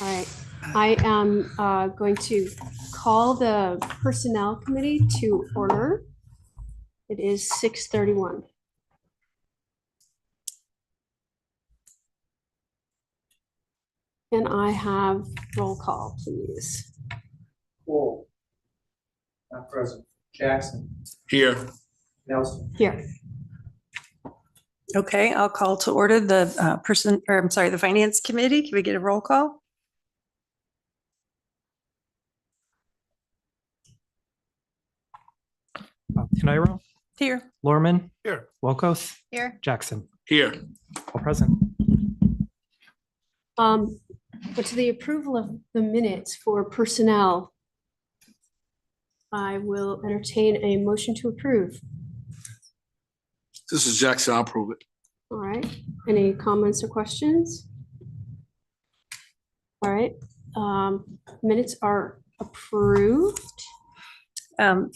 All right. I am going to call the Personnel Committee to order. It is 6:31. And I have roll call, please. Cool. Not present. Jackson. Here. Nelson. Here. Okay, I'll call to order the the Finance Committee. Can we get a roll call? Teniro, Here. Lorman, Here. Wilkos, Here. Jackson, Here. all present. But to the approval of the minutes for personnel, I will entertain a motion to approve. This is Jackson. I'll approve it. All right. Any comments or questions? All right. Minutes are approved.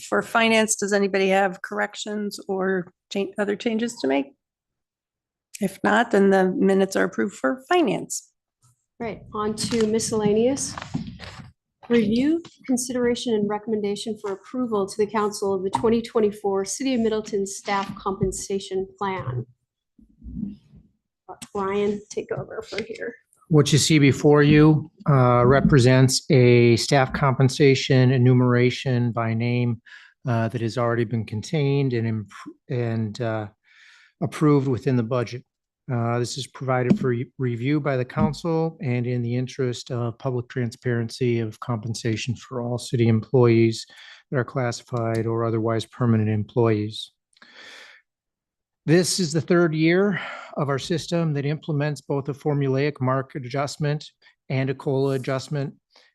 For Finance, does anybody have corrections or other changes to make? If not, then the minutes are approved for Finance. Right, on to miscellaneous. Review, consideration, and recommendation for approval to the council of the 2024 City of Middleton Staff Compensation Plan. Brian, take over from here. What you see before you represents a staff compensation enumeration by name that has already been contained and approved within the budget. This is provided for review by the council and in the interest of public transparency of compensation for all city employees that are classified or otherwise permanent employees. This is the third year of our system that implements both a formulaic market adjustment and a COLA adjustment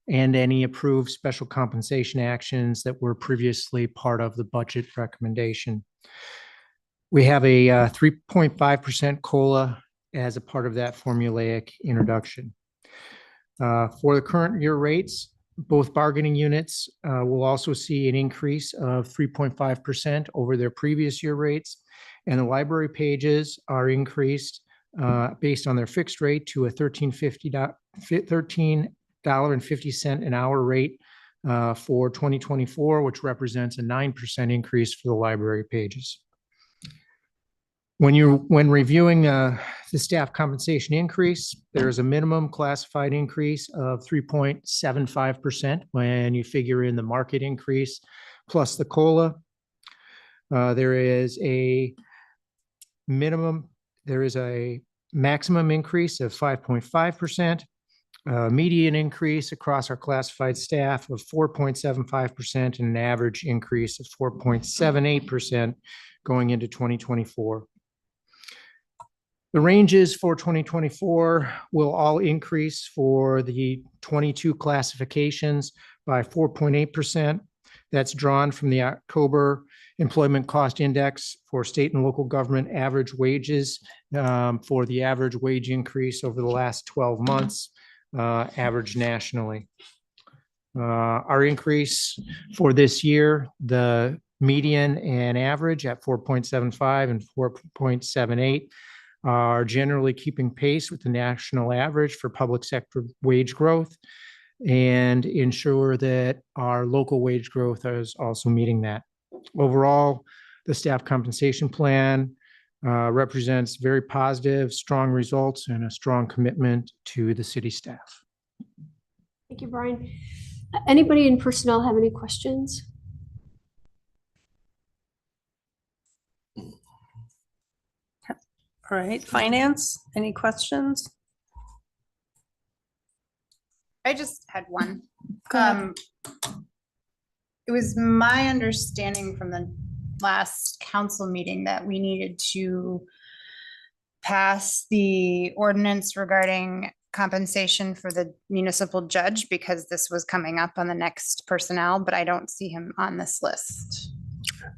and any approved special compensation actions that were previously part of the budget recommendation. We have a 3.5% COLA as a part of that formulaic introduction. For the current year rates, both bargaining units will also see an increase of 3.5% over their previous year rates. And the library pages are increased based on their fixed rate to a $13.50 an hour rate for 2024, which represents a 9% increase for the library pages. When reviewing the staff compensation increase, there is a minimum classified increase of 3.75% when you figure in the market increase plus the COLA. There is a maximum increase of 5.5%, median increase across our classified staff of 4.75%, and an average increase of 4.78% going into 2024. The ranges for 2024 will all increase for the 22 classifications by 4.8%. That's drawn from the October Employment Cost Index for state and local government average wages for the average wage increase over the last 12 months, average nationally. Our increase for this year, the median and average at 4.75 and 4.78 are generally keeping pace with the national average for public sector wage growth and ensure that our local wage growth is also meeting that. Overall, the staff compensation plan represents very positive, strong results and a strong commitment to the city staff. Thank you, Brian. Anybody in personnel have any questions? All right, Finance, any questions? I just had one. Go ahead. It was my understanding from the last council meeting that we needed to pass the ordinance regarding compensation for the municipal judge because this was coming up on the next personnel, but I don't see him on this list.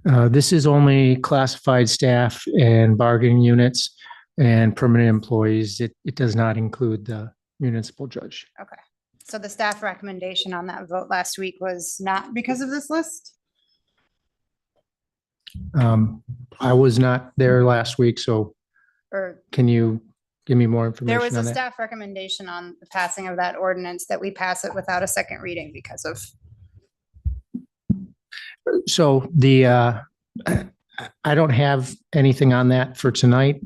This is only classified staff and bargaining units and permanent employees. It does not include the municipal judge. Okay. So the staff recommendation on that vote last week was not because of this list? I was not there last week, so Or can you give me more There information was a on that? staff recommendation on the passing of that ordinance that we pass it without a second reading because of, So I don't have anything on that for tonight.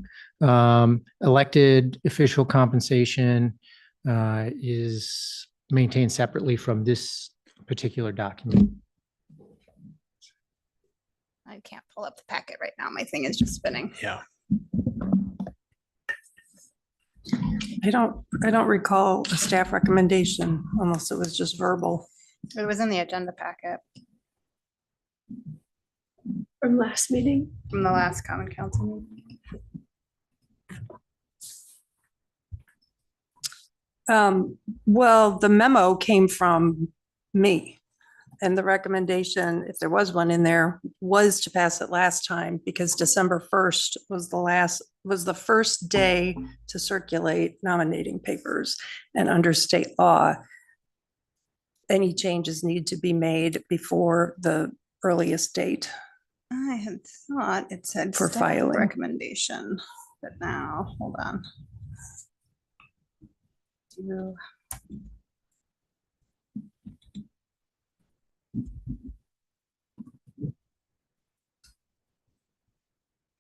Elected official compensation is maintained separately from this particular document. I can't pull up the packet right now. My thing is just spinning. Yeah. I don't recall a staff recommendation unless it was just verbal. It was in the agenda packet From last meeting. from the last common council meeting. Well, the memo came from me. And the recommendation, if there was one in there, was to pass it last time because December 1st was the first day to circulate nominating papers. And under state law, any changes need to be made before the earliest date. I had thought it said For staff filing. recommendation, but now, hold on.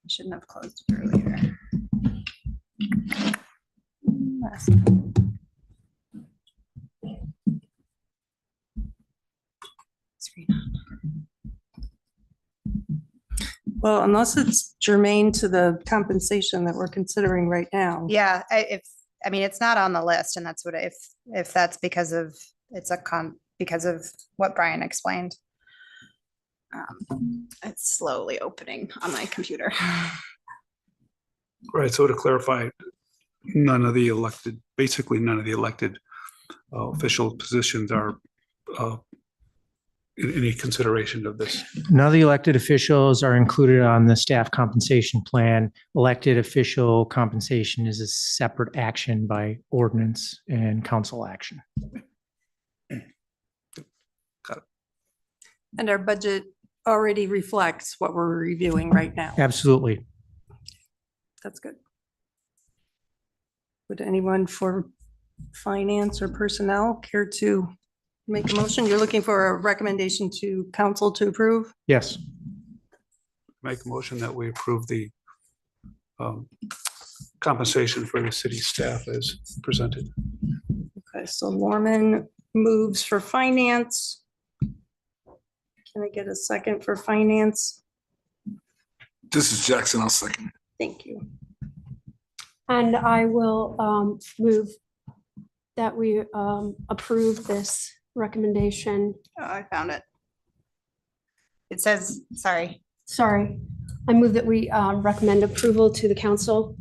I shouldn't have closed it earlier. Last- Screen on. Well, unless it's germane to the compensation that we're considering right now. Yeah, I mean, it's not on the list and that's what, if that's because of, because of what Brian explained. It's slowly opening on my computer. Right, so to clarify, basically none of the elected official positions are in any consideration of this. None of the elected officials are included on the staff compensation plan. Elected official compensation is a separate action by ordinance and council action. And our budget already reflects what we're reviewing right now. Absolutely. That's good. Would anyone for finance or personnel care to make a motion? You're looking for a recommendation to council to approve? Yes. Make a motion that we approve the compensation for the city staff as presented. Okay, so Norman moves for finance. Can I get a second for finance? This is Jackson. I'll second. Thank you. And I will move that we approve this recommendation. Oh, I found it. It says, sorry, Sorry, I move that we recommend approval to the council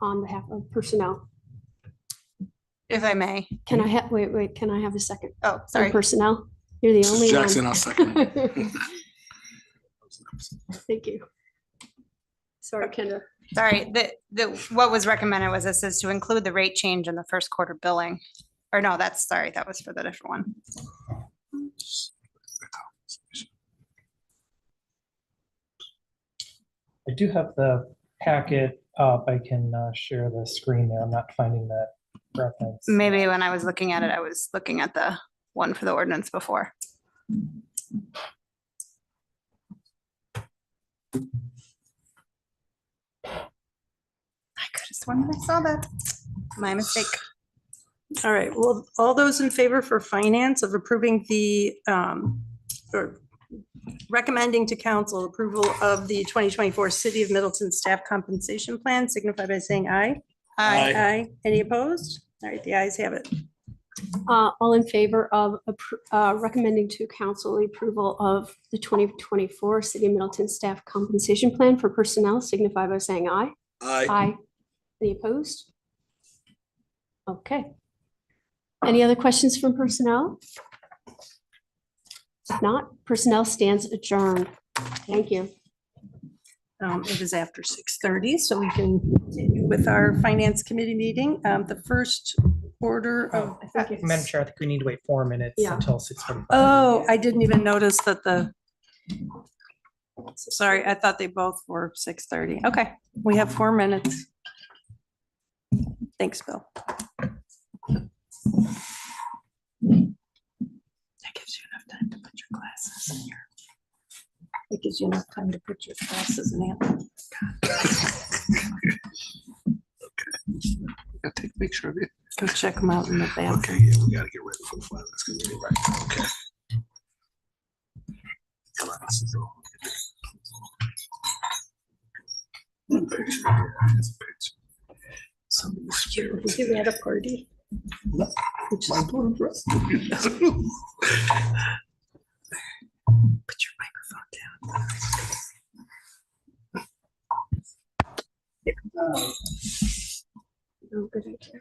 on behalf of personnel. if I may. Can I have, wait, can I have a second? Oh, On sorry. personnel? You're the This is only one. Jackson. I'll second. Thank you. Sorry, Kendra. Sorry, what was recommended was this is to include the rate change in the first quarter billing. Or no, sorry, that was for the different one. I do have the packet up. I can share the screen there. I'm not finding that reference. Maybe when I was looking at it, I was looking at the one for the ordinance before. I could have sworn that I saw that. My mistake. All right, well, all those in favor for finance of approving the, or recommending to council approval of the 2024 City of Middleton Staff Compensation Plan signify by saying aye. Aye. Aye. Any opposed? All right, the ayes have it. All in favor of recommending to council the approval of the 2024 City of Middleton Staff Compensation Plan for personnel signify by saying aye. Aye. Aye. Any opposed? Okay. Any other questions from personnel? If not, personnel stands adjourned. Thank you. It is after 6:30, so we can continue with our finance committee meeting. The first order of, Madam Chair, I think we need to wait 4 minutes Yeah. until 6:45. oh, I didn't even notice that sorry, I thought they both were 6:30. Okay, we have 4 minutes. Thanks, Bill. That gives you enough time to put your glasses in here. It gives you enough time to put your glasses in there. Gotta take a picture of it. Go check them out in the back. Okay, yeah, we gotta get ready for the flag. Let's get ready right. Okay. Glasses on. Picture, yeah, it's a picture. Somebody's spirit. We had a party. My boyfriend. Put your microphone down. Oh, good idea.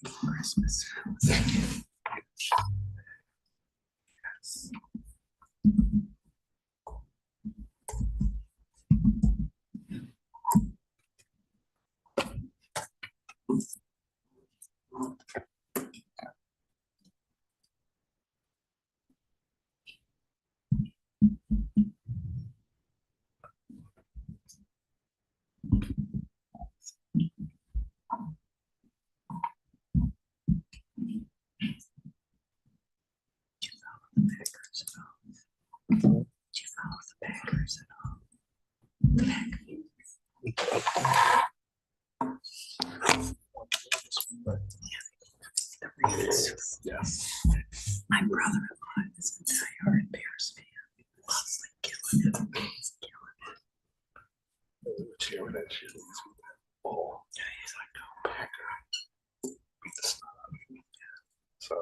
Christmas. Yes. My brother-in-law is a diehard Bears fan. Loves like killing it. He's killing Cheering that shit. Oh, yeah, he's like, go Packer. Beat the snot out of me. So.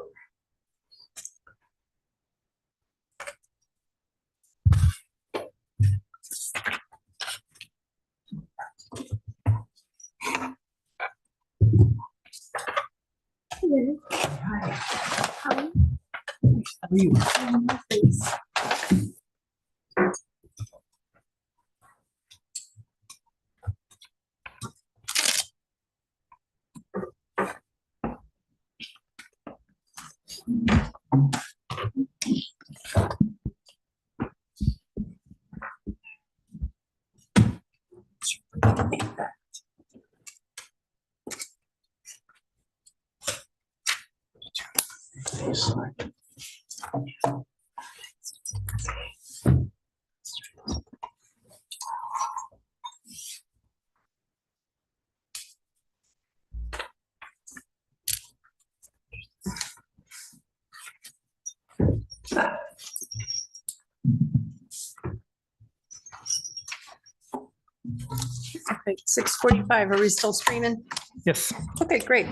Okay, 6:45. Are we still streaming? Yes. Okay, great.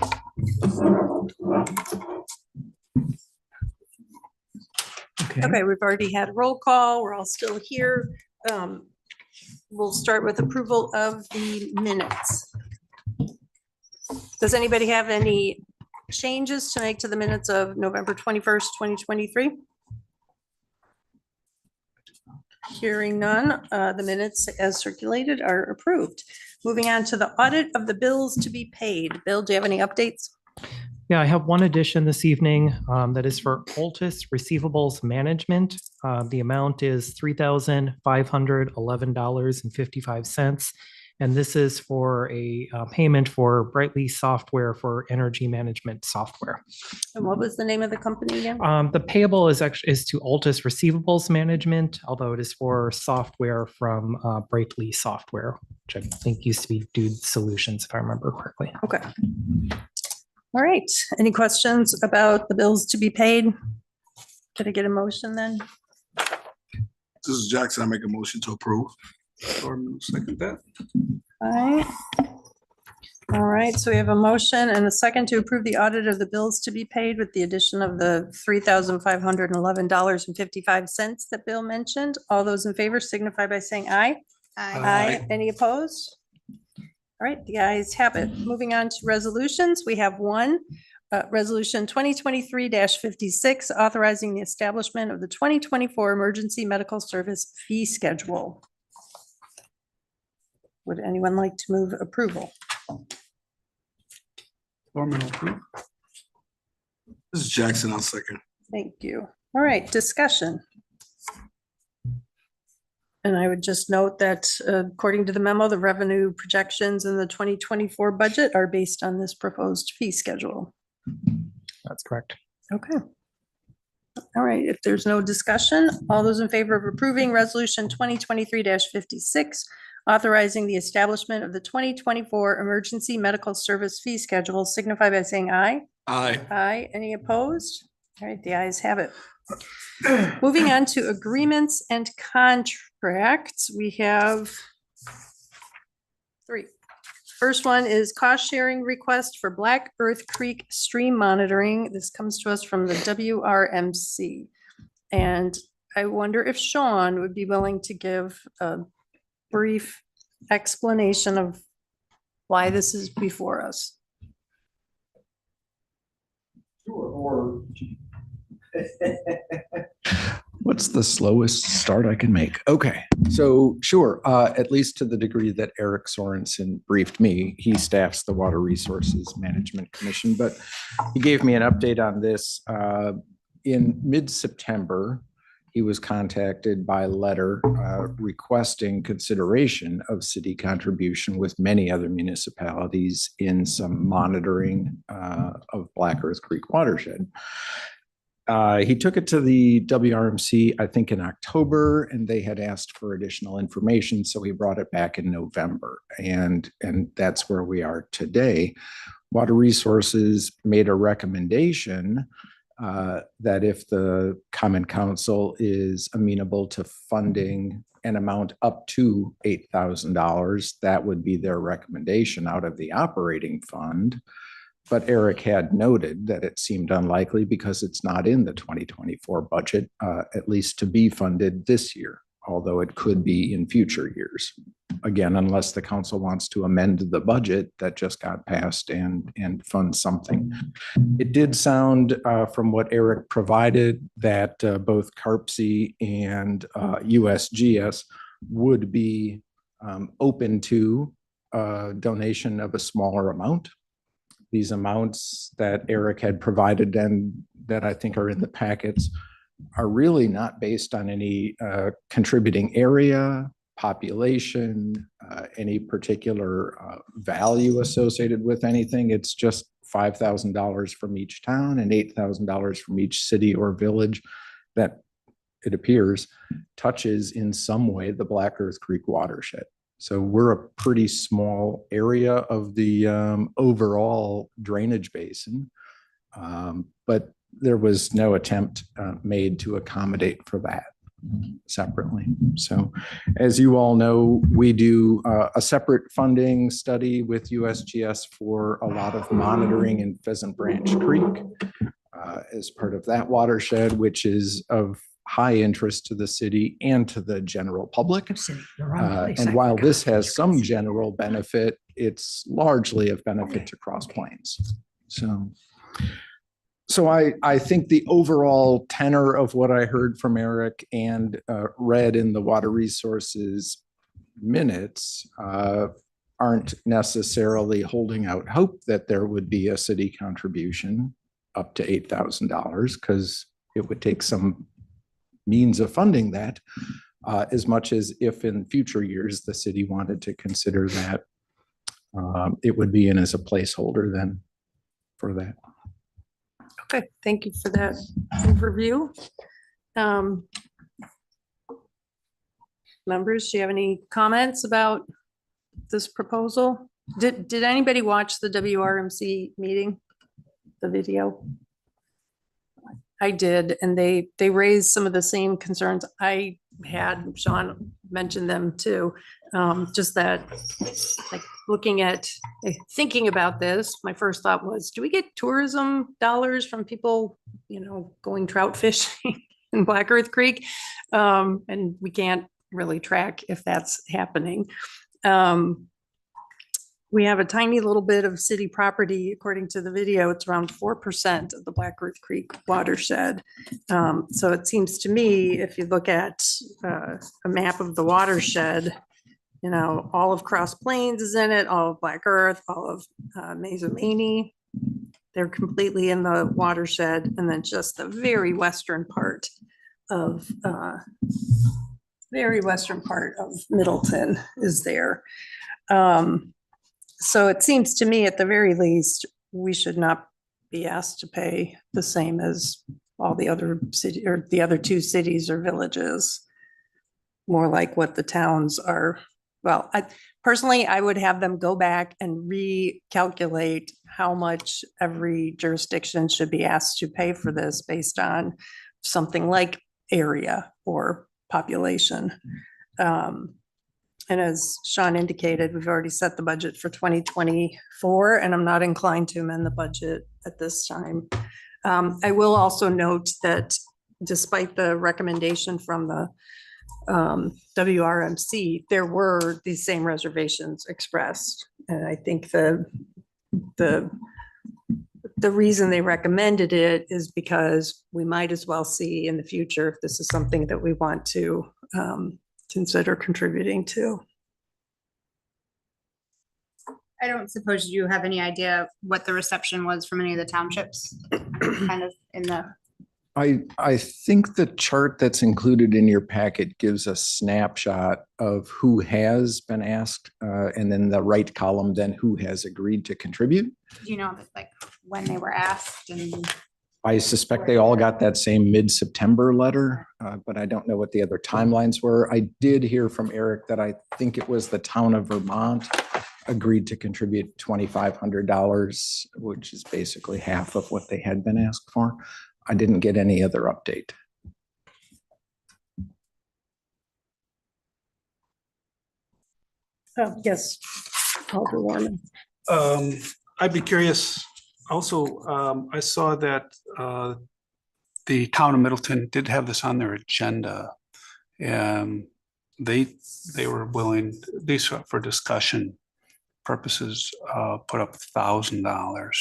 Okay, we've already had a roll call. We're all still here. We'll start with approval of the minutes. Does anybody have any changes to make to the minutes of November 21st, 2023? Hearing none, the minutes as circulated are approved. Moving on to the audit of the bills to be paid. Bill, do you have any updates? Yeah, I have one addition this evening that is for Altus Receivables Management. The amount is $3,511.55. And this is for a payment for Brightly software for energy management software. And what was the name of the company again? The payable is to Altus Receivables Management, although it is for software from Brightly Software, which I think used to be Dude Solutions, if I remember correctly. Okay. All right. Any questions about the bills to be paid? Could I get a motion then? This is Jackson. I make a motion to approve. Or second that. All right. All right, so we have a motion and a second to approve the audit of the bills to be paid with the addition of the $3,511.55 that Bill mentioned. All those in favor signify by saying aye. Aye. Any opposed? All right, the ayes have it. Moving on to resolutions, we have one. Resolution 2023-56, authorizing the establishment of the 2024 Emergency Medical Service Fee Schedule. Would anyone like to move approval? Foreman will approve. This is Jackson, I'll second. Thank you. All right, discussion. And I would just note that according to the memo, the revenue projections in the 2024 budget are based on this proposed fee schedule. That's correct. Okay. All right, if there's no discussion, all those in favor of approving resolution 2023-56, authorizing the establishment of the 2024 Emergency Medical Service Fee Schedule signify by saying aye. Aye. Aye. Any opposed? All right, the ayes have it. Moving on to agreements and contracts, we have three. First one is cost sharing request for Black Earth Creek stream monitoring. This comes to us from the WRMC. And I wonder if Sean would be willing to give a brief explanation of why this is before us. What's the slowest start I can make? Okay, so sure, at least to the degree that Eric Sorensen briefed me, he staffs the Water Resources Management Commission, but he gave me an update on this. In mid-September, he was contacted by letter requesting consideration of city contribution with many other municipalities in some monitoring of Black Earth Creek watershed. He took it to the WRMC, I think in October, and they had asked for additional information. So he brought it back in November, and that's where we are today. Water Resources made a recommendation that if the Common Council is amenable to funding an amount up to $8,000, that would be their recommendation out of the operating fund. But Eric had noted that it seemed unlikely because it's not in the 2024 budget, at least to be funded this year, although it could be in future years. Again, unless the council wants to amend the budget that just got passed and fund something. It did sound from what Eric provided that both CARPC and USGS would be open to a donation of a smaller amount. These amounts that Eric had provided and that I think are in the packets are really not based on any contributing area, population, any particular value associated with anything. It's just $5,000 from each town and $8,000 from each city or village that it appears touches in some way the Black Earth Creek watershed. So we're a pretty small area of the overall drainage basin, but there was no attempt made to accommodate for that separately. So as you all know, we do a separate funding study with USGS for a lot of monitoring in Pheasant Branch Creek as part of that watershed, which is of high interest to the city and to the general public. And while this has some general benefit, it's largely of benefit to Cross Plains. So I think the overall tenor of what I heard from Eric and read in the Water Resources minutes aren't necessarily holding out hope that there would be a city contribution up to $8,000, because it would take some means of funding that, as much as if in future years the city wanted to consider that, it would be in as a placeholder then for that. Okay, thank you for that overview. Members, do you have any comments about this proposal? Did anybody watch the WRMC meeting, the video? I did, and they raised some of the same concerns I had. Sean mentioned them too. Just that, like, thinking about this, my first thought was, do we get tourism dollars from people, going trout fishing in Black Earth Creek? And we can't really track if that's happening. we have a tiny little bit of city property. According to the video, it's around 4% of the Black Earth Creek watershed. So it seems to me, if you look at a map of the watershed, you know, all of Cross Plains is in it, all of Black Earth, all of Mazomanie. They're completely in the watershed, and then just the very western part of Middleton is there. So it seems to me, at the very least, we should not be asked to pay the same as all the other city or the other two cities or villages. More like what the towns are. Well, personally, I would have them go back and recalculate how much every jurisdiction should be asked to pay for this based on something like area or population. And as Sean indicated, we've already set the budget for 2024, and I'm not inclined to amend the budget at this time. I will also note that despite the recommendation from the WRMC, there were these same reservations expressed. And I think the reason they recommended it is because we might as well see in the future if this is something that we want to consider contributing to. I don't suppose you have any idea what the reception was from any of the townships, kind of in the. I think the chart that's included in your packet gives a snapshot of who has been asked, and then the right column, then who has agreed to contribute. Do you know that, like, when they were asked and? I suspect they all got that same mid-September letter, but I don't know what the other timelines were. I did hear from Eric that I think it was the town of Vermont agreed to contribute $2,500, which is basically half of what they had been asked for. I didn't get any other update. Oh, yes, Alderman. I'd be curious. Also, I saw that the town of Middleton did have this on their agenda, and they were willing, at least for discussion purposes, put up $1,000.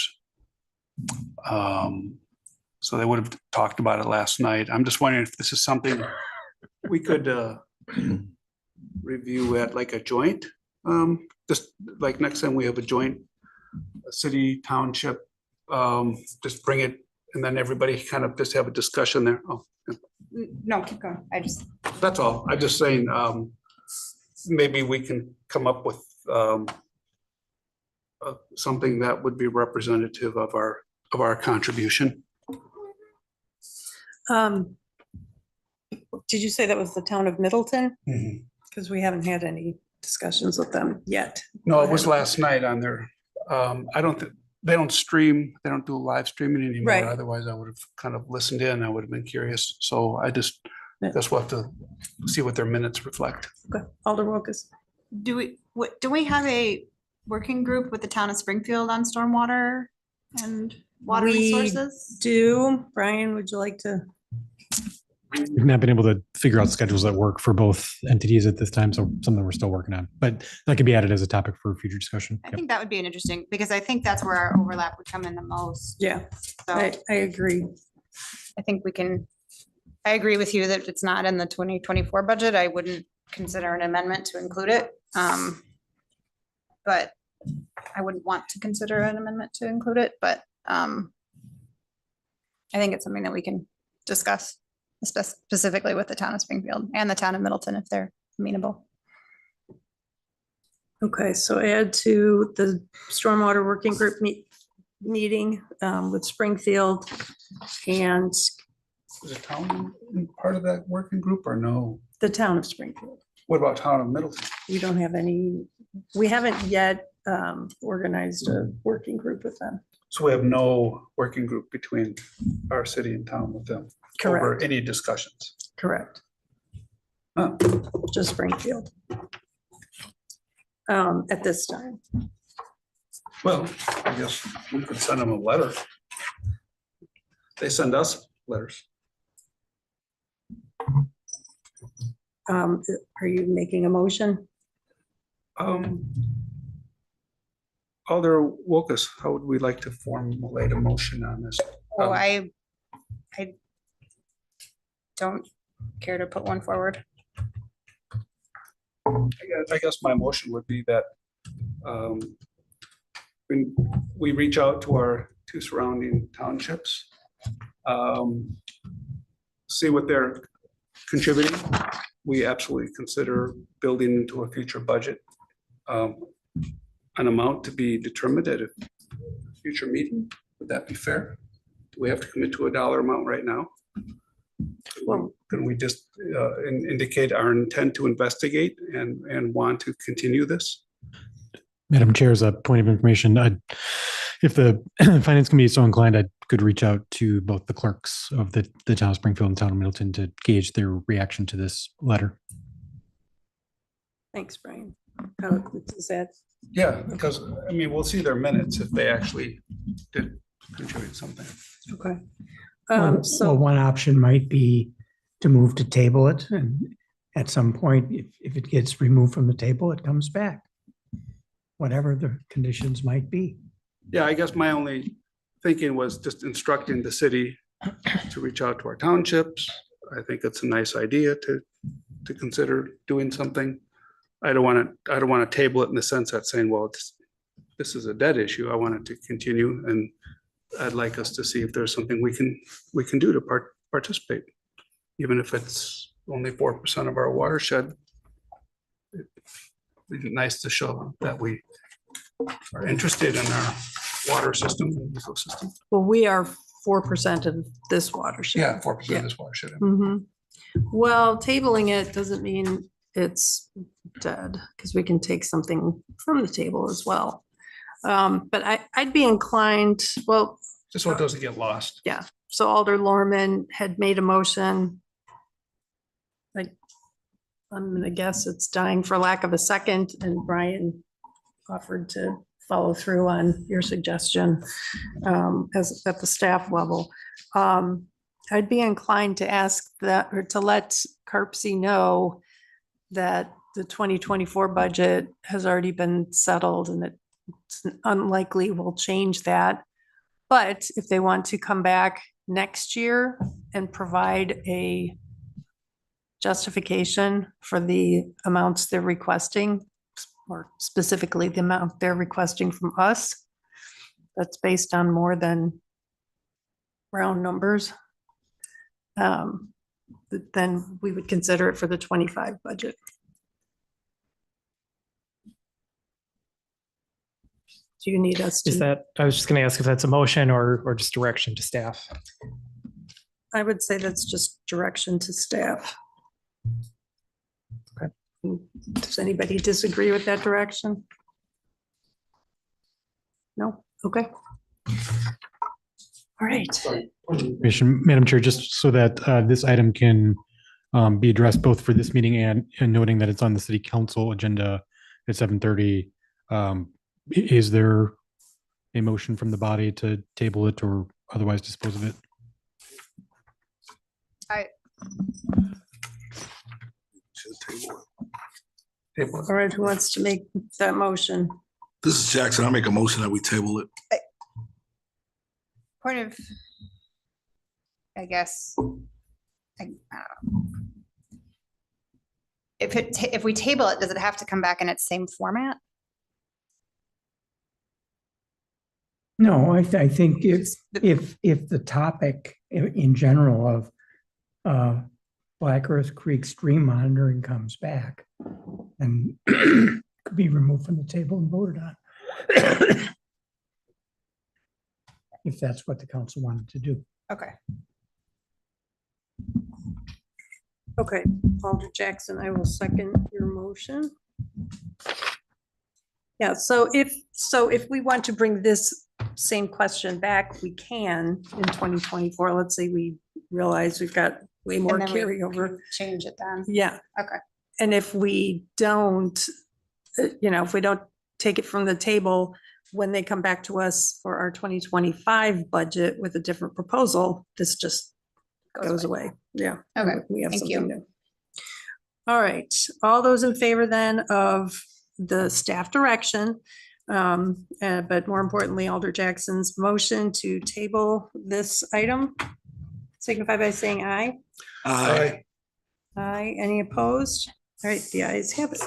So they would have talked about it last night. I'm just wondering if this is something we could review at like a joint. Just like next time we have a joint city township, just bring it, and then everybody kind of just have a discussion there. Oh, No, keep going. that's all. I'm just saying, maybe we can come up with something that would be representative of our contribution. Did you say that was the town of Middleton? Because we haven't had any discussions with them yet. No, it was last night on their, I don't think, they don't stream, they don't do live streaming anymore. Right. Otherwise I would have kind of listened in. I would have been curious. So I guess we'll have to see what their minutes reflect. Okay, Alder Wilkes. Do we have a working group with the town of Springfield on stormwater and water We resources? Do, Brian, would you like to? We've not been able to figure out schedules that work for both entities at this time, so something we're still working on, but that could be added as a topic for future discussion. I Yep. think that would be an interesting, because I think that's where our overlap would come in the most. Yeah, So I agree. I think I agree with you that it's not in the 2024 budget. I wouldn't consider an amendment to include it. But I wouldn't want to consider an amendment to include it, but I think it's something that we can discuss specifically with the town of Springfield and the town of Middleton if they're amenable. Okay, so add to the stormwater working group meeting with Springfield and Is the town part of that working group or no? the town of Springfield. What about town of Middleton? We don't have any, we haven't yet organized a working group with them. So we have no working group between our city and town with them over Correct, any discussions. correct. Huh. Just Springfield. At this time. Well, I guess we could send them a letter. They send us letters. Are you making a motion? Alder Wilkus, how would we like to formulate a motion on this? Oh, Um, I don't care to put one forward. I guess my motion would be that when we reach out to our two surrounding townships, see what they're contributing. We absolutely consider building into a future budget an amount to be determined at a future meeting. Would that be fair? Do we have to commit to a dollar amount right now? Can we just indicate our intent to investigate and want to continue this? Madam Chair, as a point of information, if the Finance Committee is so inclined, I could reach out to both the clerks of the town of Springfield and town of Middleton to gauge their reaction to this letter. Thanks, Brian. How is that? Yeah, because I mean, we'll see their minutes if they actually did contribute something. Okay. So So, one option might be to move to table it, and at some point, if it gets removed from the table, it comes back. Whatever the conditions might be. Yeah, I guess my only thinking was just instructing the city to reach out to our townships. I think it's a nice idea to consider doing something. I don't want to table it in the sense that saying, well, this is a dead issue. I want it to continue, and I'd like us to see if there's something we can do to participate, even if it's only 4% of our watershed. It'd be nice to show that we are interested in our water system and ecosystem. well, we are 4% of this watershed. Yeah, 4% of this watershed. Mhm. Well, tabling it doesn't mean it's dead, because we can take something from the table as well. But I'd be inclined, well, Just so it doesn't get lost. yeah, so Alder Lorman had made a motion. Like, I'm gonna guess it's dying for lack of a second, and Brian offered to follow through on your suggestion as at the staff level. I'd be inclined to ask that, or to let Carpsey know that the 2024 budget has already been settled, and it's unlikely we'll change that. But if they want to come back next year and provide a justification for the amounts they're requesting, or specifically the amount they're requesting from us, that's based on more than round numbers, then we would consider it for the 25 budget. Do you need us Is to? that, I was just going to ask if that's a motion or just direction to staff. I would say that's just direction to staff. Okay. Does anybody disagree with that direction? No? Okay. All right. Madam Chair, just so that this item can be addressed both for this meeting and noting that it's on the city council agenda at 7:30. Is there a motion from the body to table it or otherwise dispose of it? All right, who wants to make that motion? This is Jackson. I make a motion that we table it. Point of, I guess. If we table it, does it have to come back in its same format? No, I think if the topic in general of Black Earth Creek stream monitoring comes back and could be removed from the table and voted on. If that's what the council wanted to do. Okay. Okay, Alder Jackson, I will second your motion. Yeah, so if we want to bring this same question back, we can in 2024. Let's say we realize we've got way more And then we carryover. can change it then. Yeah. Okay. And if we don't, if we don't take it from the table, when they come back to us for our 2025 budget with a different proposal, this just goes away. Yeah. Okay, We have thank you. something new. All right, all those in favor then of the staff direction But more importantly, Alder Jackson's motion to table this item. Signify by saying aye. Aye. Aye. Any opposed? All right, the ayes have it.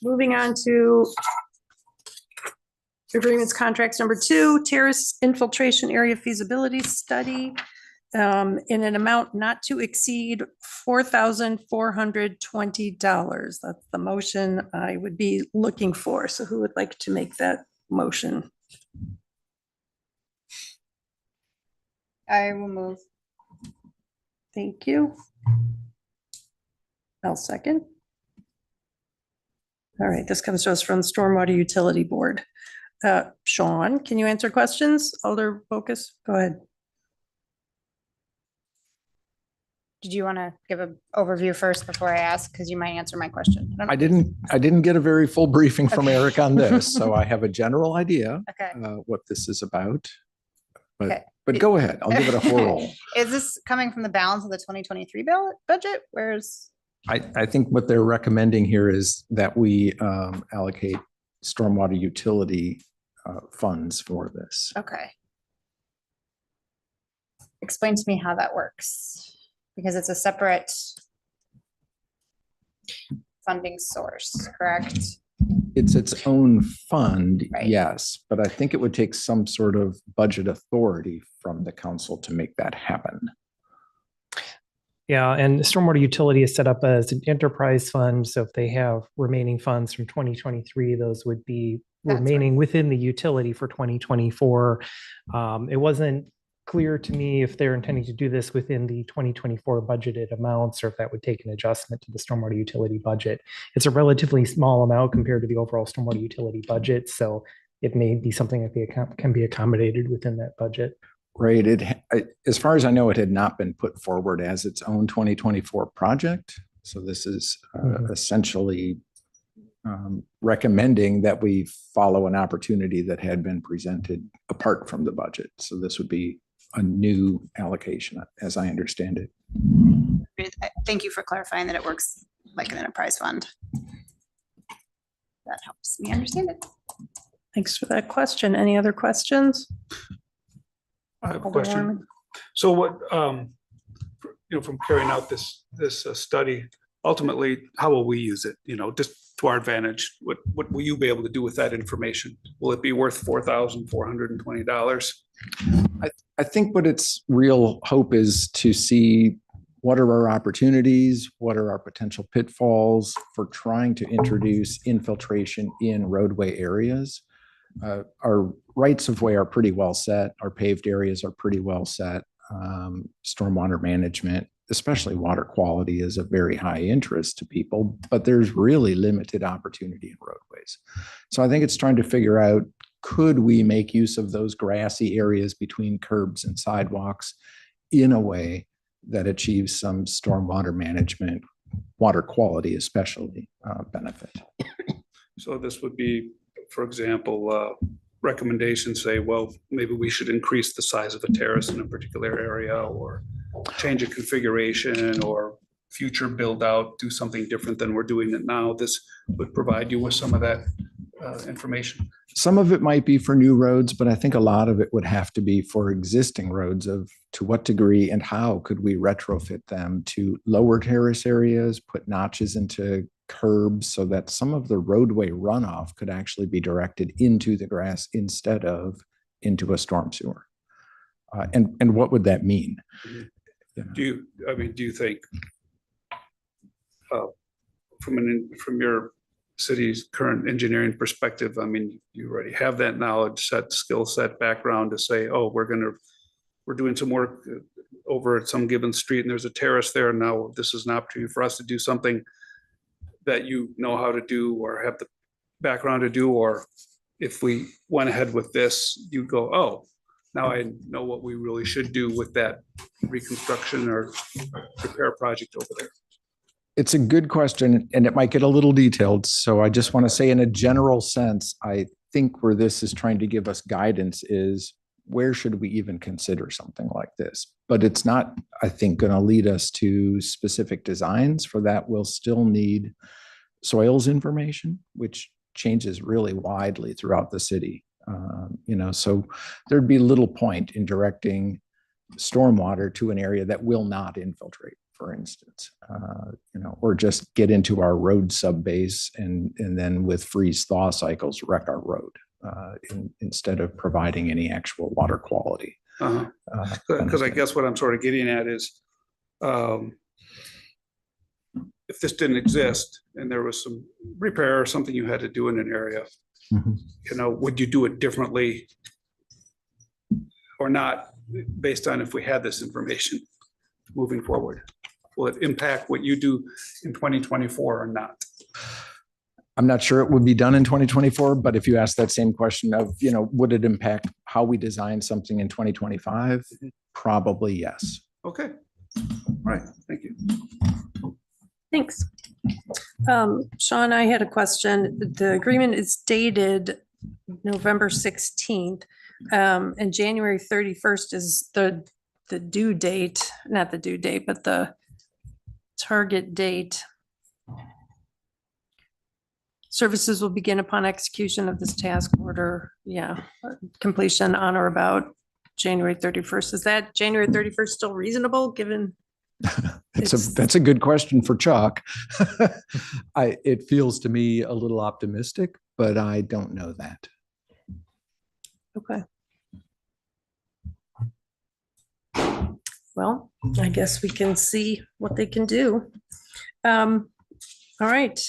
Moving on to agreements contracts number 2, terrace infiltration area feasibility study in an amount not to exceed $4,420. That's the motion I would be looking for. So who would like to make that motion? I will move. Thank you. I'll second. All right, this comes to us from the Stormwater Utility Board. Sean, can you answer questions? Alder Focus, go ahead. Did you want to give an overview first before I ask? Because you might answer my question. I didn't get a very full briefing from Okay. Eric on this, so I have a general idea Okay. what this is about. Okay. But go ahead, I'll give it a whirl. Is this coming from the balance of the 2023 budget? Where's? I think what they're recommending here is that we allocate stormwater utility funds for this. Okay. Explain to me how that works, because it's a separate funding source, correct? It's its own fund, Right. yes, but I think it would take some sort of budget authority from the council to make that happen. Yeah, and stormwater utility is set up as an enterprise fund. So if they have remaining funds from 2023, those would be That's remaining within the utility for 2024. It wasn't clear to me if they're intending to do this within the 2024 budgeted amounts or if that would take an adjustment to the stormwater utility budget. It's a relatively small amount compared to the overall stormwater utility budget. So it may be something that can be accommodated within that budget. Right. As far as I know, it had not been put forward as its own 2024 project. So this is essentially recommending that we follow an opportunity that had been presented apart from the budget. So this would be a new allocation, as I understand it. Thank you for clarifying that it works like an enterprise fund. That helps me understand it. Thanks for that question. Any other questions? I have a Alder question. Warman? So what, from carrying out this study, ultimately, how will we use it? Just to our advantage, what will you be able to do with that information? Will it be worth $4,420? I think what its real hope is to see what are our opportunities, what are our potential pitfalls for trying to introduce infiltration in roadway areas. Our rights of way are pretty well set. Our paved areas are pretty well set. Stormwater management, especially water quality, is of very high interest to people, but there's really limited opportunity in roadways. So I think it's trying to figure out, could we make use of those grassy areas between curbs and sidewalks in a way that achieves some stormwater management, water quality especially, benefit? So this would be, for example, recommendations say, well, maybe we should increase the size of a terrace in a particular area, or change a configuration, or future build out, do something different than we're doing it now. This would provide you with some of that information. Some of it might be for new roads, but I think a lot of it would have to be for existing roads of to what degree and how could we retrofit them to lower terrace areas, put notches into curbs so that some of the roadway runoff could actually be directed into the grass instead of into a storm sewer. And what would that mean? Do you think from your city's current engineering perspective, you already have that knowledge set, skill set, background to say, oh, we're doing some work over at some given street and there's a terrace there. Now this is an opportunity for us to do something that you know how to do or have the background to do, or if we went ahead with this, you go, oh, now I know what we really should do with that reconstruction or repair project over there. It's a good question, and it might get a little detailed. So I just want to say in a general sense, I think where this is trying to give us guidance is where should we even consider something like this? But it's not, I think, going to lead us to specific designs. For that, we'll still need soils information, which changes really widely throughout the city. So there'd be little point in directing stormwater to an area that will not infiltrate, for instance, or just get into our road sub-base and then with freeze thaw cycles wreck our road instead of providing any actual water quality. Because I guess what I'm sort of getting at is, if this didn't exist and there was some repair or something you had to do in an area, would you do it differently or not, based on if we had this information moving forward? Will it impact what you do in 2024 or not? I'm not sure it would be done in 2024, but if you ask that same question of, would it impact how we design something in 2025? Probably yes. Okay. All right. Thank you. Thanks. Sean, I had a question. The agreement is dated November 16th, and January 31st is the due date, not the due date, but the target date. Services will begin upon execution of this task order. Yeah, completion on or about January 31st. Is that January 31st still reasonable, given? That's a good question for Chuck. It feels to me a little optimistic, but I don't know that. Okay. Well, I guess we can see what they can do. All right.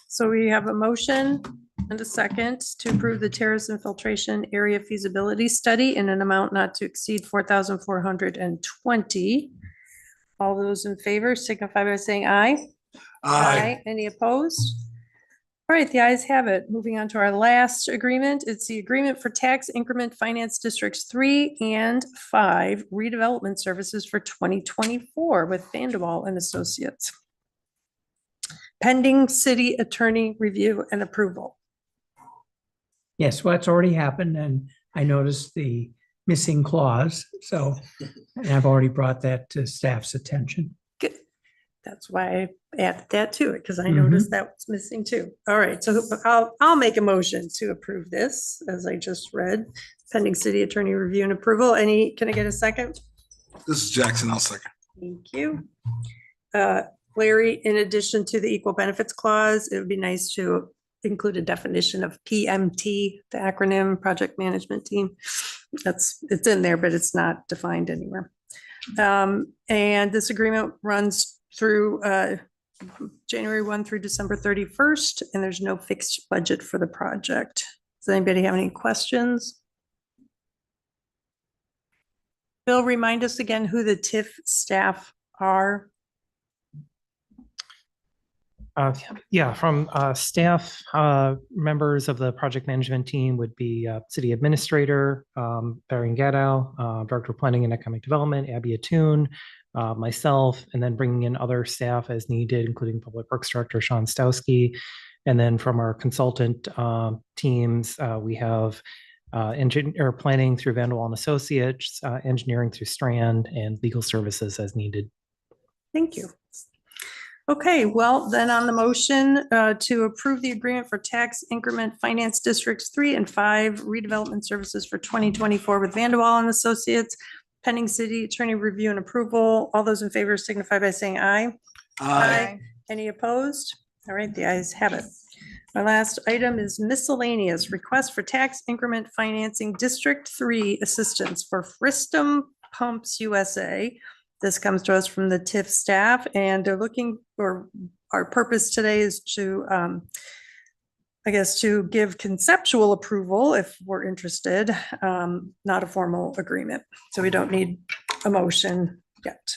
So we have a motion and a second to approve the terrace infiltration area feasibility study in an amount not to exceed 4,420. All those in favor signify by saying aye. Aye. Any opposed? All right, the ayes have it. Moving on to our last agreement. It's the agreement for tax increment finance districts 3 and 5 redevelopment services for 2024 with Vanderwall and Associates. Pending city attorney review and approval. Yes, well, that's already happened, and I noticed the missing clause, and I've already brought that to staff's attention. Good. That's why I added that to it, because I noticed that was missing too. All right, so I'll make a motion to approve this, as I just read, pending city attorney review and approval. Can I get a second? This is Jackson. I'll second. Thank you. Larry, in addition to the equal benefits clause, it would be nice to include a definition of PMT, the acronym Project Management Team. It's in there, but it's not defined anywhere. And this agreement runs through January 1 through December 31st, and there's no fixed budget for the project. Does anybody have any questions? Bill, remind us again who the TIF staff are. From staff, members of the project management team would be City Administrator, Barry Gadow, Director of Planning and Economic Development, Abby Attoon, myself, and then bringing in other staff as needed, including Public Works Director Sean Stowski. And then from our consultant teams, we have engineer planning through Vanderwall and Associates, engineering through Strand, and legal services as needed. Thank you. Okay, well, then on the motion to approve the agreement for tax increment finance districts 3 and 5 redevelopment services for 2024 with Vanderwall and Associates, pending city attorney review and approval. All those in favor signify by saying aye. Aye. Any opposed? All right, the ayes have it. Our last item is miscellaneous request for tax increment financing District 3 assistance for Fristum Pumps USA. This comes to us from the TIF staff, and they're looking for, our purpose today is to, to give conceptual approval if we're interested, not a formal agreement. So we don't need a motion yet.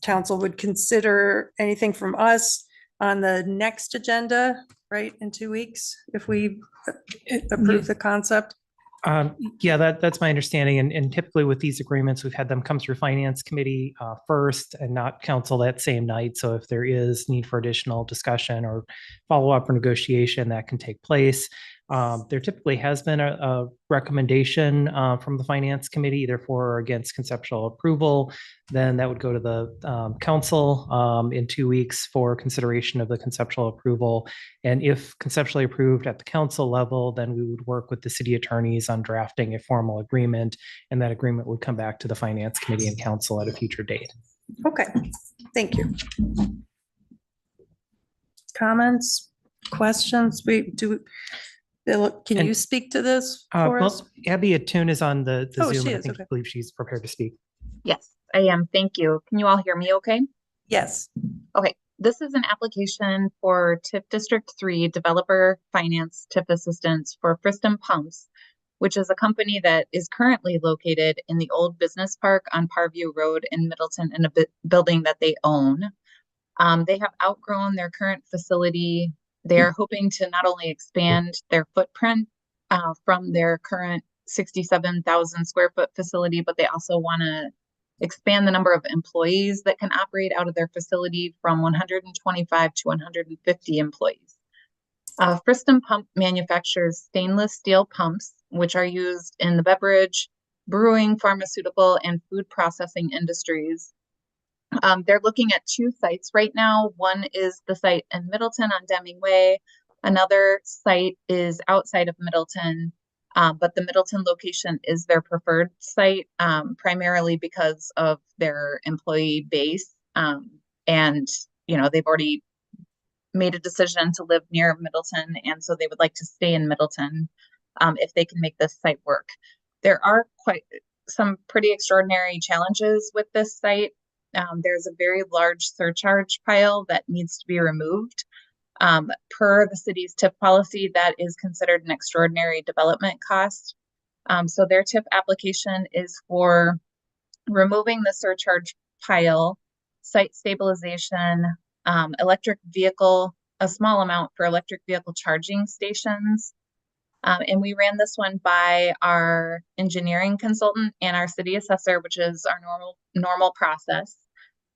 Council would consider anything from us on the next agenda, right, in 2 weeks, if we approve the concept. That's my understanding. And typically with these agreements, we've had them come through Finance Committee first and not council that same night. So if there is need for additional discussion or follow-up or negotiation, that can take place. There typically has been a recommendation from the Finance Committee, either for or against conceptual approval. Then that would go to the council in 2 weeks for consideration of the conceptual approval. And if conceptually approved at the council level, then we would work with the city attorneys on drafting a formal agreement, and that agreement would come back to the Finance Committee and council at a future date. Okay, thank you. Comments, questions? Bill, can you speak to this for us? Well, Abby Attune is on the Oh, Zoom. she And is, I okay. believe she's prepared to speak. Yes, I am. Thank you. Can you all hear me okay? Yes. Okay, this is an application for TIF District 3 Developer Finance TIF Assistance for Friston Pumps, which is a company that is currently located in the old business park on Parview Road in Middleton in a building that they own. They have outgrown their current facility. They are hoping to not only expand their footprint from their current 67,000 square foot facility, but they also want to expand the number of employees that can operate out of their facility from 125 to 150 employees. Friston Pump manufactures stainless steel pumps, which are used in the beverage, brewing, pharmaceutical, and food processing industries. They're looking at 2 sites right now. One is the site in Middleton on Deming Way. Another site is outside of Middleton, but the Middleton location is their preferred site, primarily because of their employee base. And, you know, they've already made a decision to live near Middleton, and so they would like to stay in Middleton if they can make this site work. There are quite some pretty extraordinary challenges with this site. There's a very large surcharge pile that needs to be removed. Per the city's TIF policy, that is considered an extraordinary development cost. So their TIF application is for removing the surcharge pile, site stabilization, electric vehicle, a small amount for electric vehicle charging stations. And we ran this one by our engineering consultant and our city assessor, which is our normal process.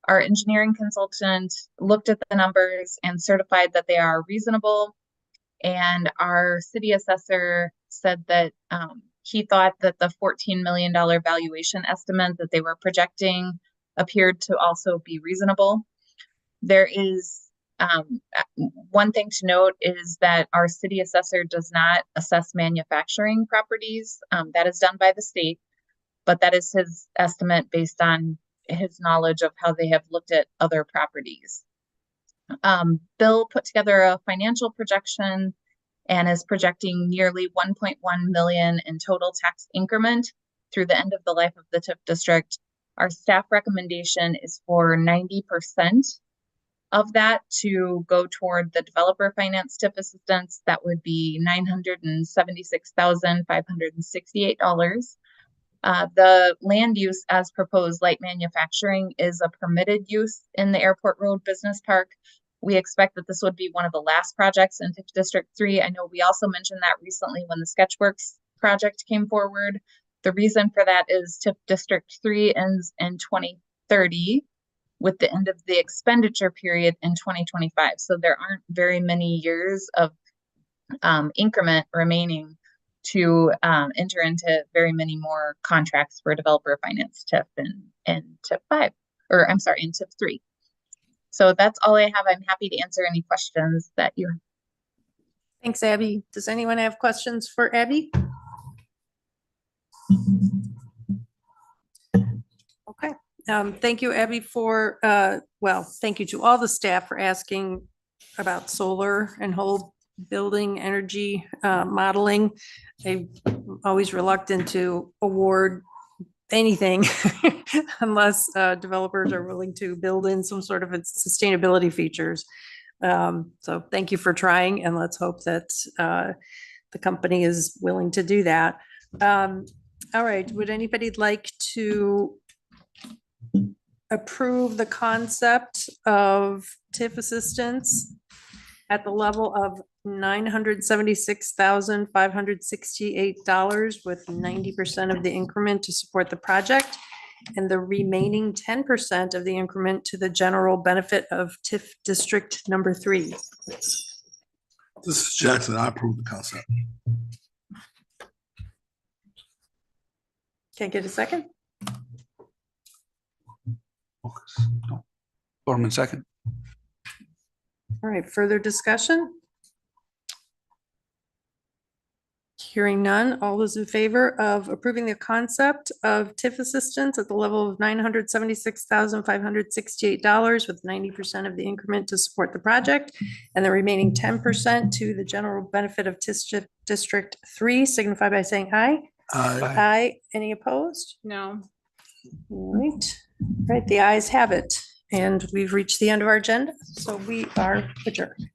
Our engineering consultant looked at the numbers and certified that they are reasonable. And our city assessor said that he thought that the $14 million valuation estimate that they were projecting appeared to also be reasonable. There is one thing to note is that our city assessor does not assess manufacturing properties. That is done by the state, but that is his estimate based on his knowledge of how they have looked at other properties. Bill put together a financial projection and is projecting nearly 1.1 million in total tax increment through the end of the life of the TIF district. Our staff recommendation is for 90% of that to go toward the developer finance TIF assistance. That would be $976,568. The land use as proposed, light manufacturing, is a permitted use in the Airport Road Business Park. We expect that this would be one of the last projects in TIF District 3. I know we also mentioned that recently when the Sketchworks project came forward. The reason for that is TIF District 3 ends in 2030 with the end of the expenditure period in 2025. So there aren't very many years of increment remaining to enter into very many more contracts for developer finance TIF and TIF 5, or I'm sorry, in TIF 3. So that's all I have. I'm happy to answer any questions that you have. Thanks, Abby. Does anyone have questions for Abby? Okay. Thank you, Abby, for, thank you to all the staff for asking about solar and whole building energy modeling. I'm always reluctant to award anything unless developers are willing to build in some sort of sustainability features. So thank you for trying, and let's hope that the company is willing to do that. All right, would anybody like to approve the concept of TIF assistance at the level of $976,568 with 90% of the increment to support the project and the remaining 10% of the increment to the general benefit of TIF District Number 3? This is Jackson. I approve the concept. Can I get a second? No. Borman second. All right, further discussion? Hearing none, all those in favor of approving the concept of TIF assistance at the level of $976,568 with 90% of the increment to support the project and the remaining 10% to the general benefit of District 3, signify by saying aye. Aye. Any opposed? No. All right, the ayes have it, and we've reached the end of our agenda, so we are adjourned.